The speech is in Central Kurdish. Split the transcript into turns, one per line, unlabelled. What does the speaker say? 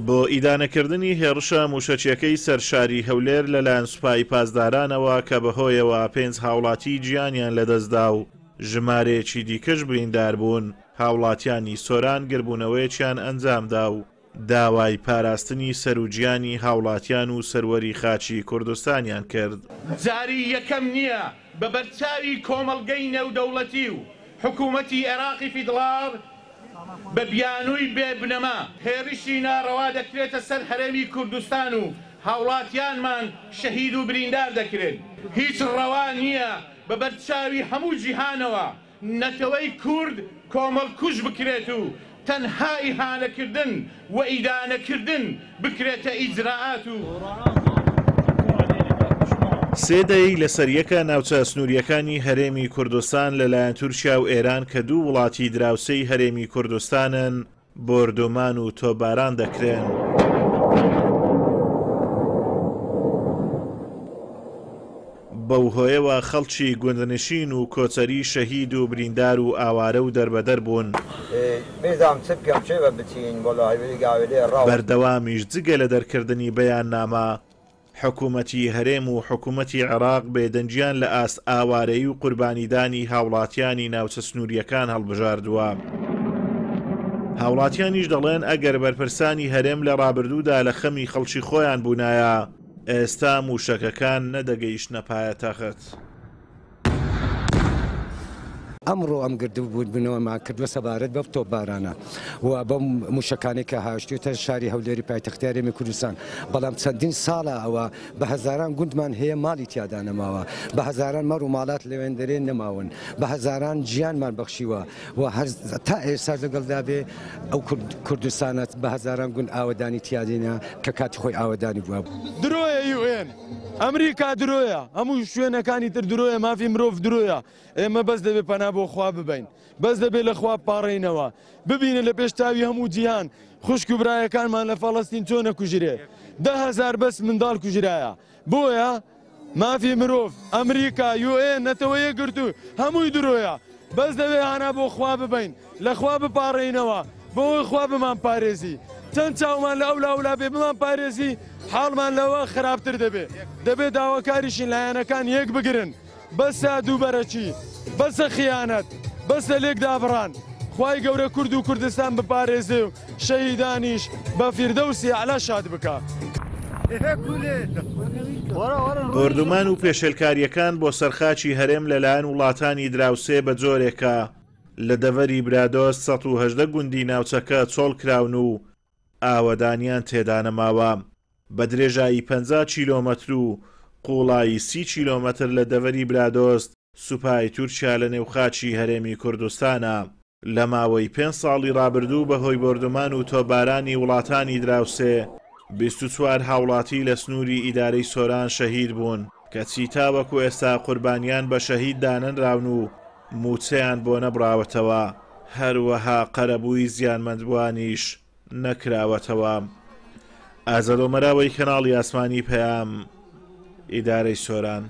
بۆ ئیدانەکردنی هێرشە موشەچیەکەی سەرشاری هەولێر لەلایەن سوپای پاسدارانەوە کە بەهۆیەوە 5 هاوڵاتی گیانیان لەدەستدا و ژمارەیەکی دیکەش بریندار بوون، هاوڵاتیانی سۆران گربوونەوەیەکیان ئەنجامدا و داوای پاراستنی سەرروجیانی هاوڵاتیان و سەروەری خاچی کوردستانیان کرد.
جاری یەکەم نییە بە بەرچاوی کۆمەڵگەی نێودەوڵەتی و حکوومەتی عێراقی فیدڵار بە بیانووی بێبنەما هێرشی ناڕەوا دەکرێتە سەر هەرێمی کوردستان و هاوڵاتیانمان شەهید و بریندار دەکرێت. هیچ ڕەوا نییە بە بەرچاوی هەموو جیهانەوە نەتەوەی کورد کۆمەڵکوژ بکرێت و تەنها ئیهانەکردن و ئیدانەکردن بکرێتە ئیجراعات و
سێدەی لەسەر یەکە ناوچە سنووریەکانی هەرێمی کوردستان لەلایەن تورکیا و ئێران کە دوو وڵاتی دراوسەی هەرێمی کوردستانن بۆردۆمان و تۆباران دەکرێن. بەو هۆیەوە خەڵکی گوندنشین و کۆچەری شەهید و بریندار و ئاوارە و دەربەدەر بوون. بەردەوامیش جگە لە دەرکردنی بەیاننامە حکوومەتی هەرێم و حکوومەتی عێراق بێدەنجیان لە ئاست ئاوارەیی و قوربانیدانی هاوڵاتیانی ناوچە سنووریەکان هەڵبژاردووە. هاوڵاتیانیش دەڵێن ئەگەر بەرپرسانی هەرێم لە ڕابردوودا لە خەمی خەڵکی خۆیان بوونایە ئێستا موشەکەکان نەدەگەیشتنە پایتەخت.
ئەمڕۆ ئەم گردوبوو بنەوەمان کردووە سەبارەت بە تۆپبارانە و بەم موشەکانی کە هاشتوێتە شاری هەولێری پایتەختی هەرێمی کوردستان، بەڵام چەندین ساڵە ئەوە بە هەزاران گوندمان هەیە ماڵی تیادا نەماوە، بە هەزاران مەڕ و ماڵات لەوێندەرێ نەماون، بە هەزاران گیانمان بەخشیوە و تا ئێستا لەگەڵدا بێ ئەو کوردستانەت بە هەزاران گوند ئاوەدانی تیادینە کە کاتی خۆی ئاوەدانی بووە.
درۆیە UN ئەمریکا درۆیە، هەموو شوێنەکانی تر درۆیە، مافی مرۆڤ درۆیە. ئێمە بەس دەبێت پەنا بۆ خوا ببین، بەس دەبێت لە خوا پاڕێنەوە ببینە لە پێشتاوی هەموو جیهان خوشک و برایەکانمان لە فەڵەستین چۆن نەکوژرێ. 10,000 بەس منداڵ کوژرایە. بۆیە مافی مرۆڤ ئەمریکا UN نەتەوەیە گرتو هەمووی درۆیە، بەس دەبێت هانا بۆ خوا ببین، لە خوا بپاڕێنەوە بۆی خوا بمان پارێزی. چەند چاومان لە ئەولا بێ بمان پارێزی حاڵمان لەوە خراپتر دەبێت. دەبێت داواکاریشین لایەنەکان یەک بگرن، بەسە دووبەرەچی، بەسە خیانەت، بەسە لێک دابڕان. خوای گەورە کورد و کوردستان بپارێزێ و شەهیدانیش بە فیردەوسی ئەعلا شاد بکە.
بۆردومان و پێشێلکاریەکان بۆ سەرخاچی هەرێم لەلایەن وڵاتانی دراوسێ بە جۆرێکە لە دەڤەری برادۆست 118 گوندی ناوچەکە چۆڵ کراون و ئاوەدانیان تێدا نەماوە. بە درێژایی 50 کیلۆمەتر و قوڵایی 30 کیلۆمەتر لە دەڤەری برادۆست سوپای تورکیا لە نێوخاچی هەرێمی کوردستانە. لە ماوەی 5 ساڵی ڕابردوو بەهۆی بۆردومان و تۆبارانی وڵاتانی دراوسێ 24 هاوڵاتی لە سنووری ئیدارەی سۆران شەهید بوون کە چیتا وەکو ئێستا قوربانیان بە شەهید دانەنراون و موچەیان بۆ نەبراوەتەوە، هەروەها قەرەبووی زیانمەندبووانیش نەکراوەتەوە. ئازادۆمەراوەی کەناڵی ئاسمانی پەیام، ئیدارەی سۆران.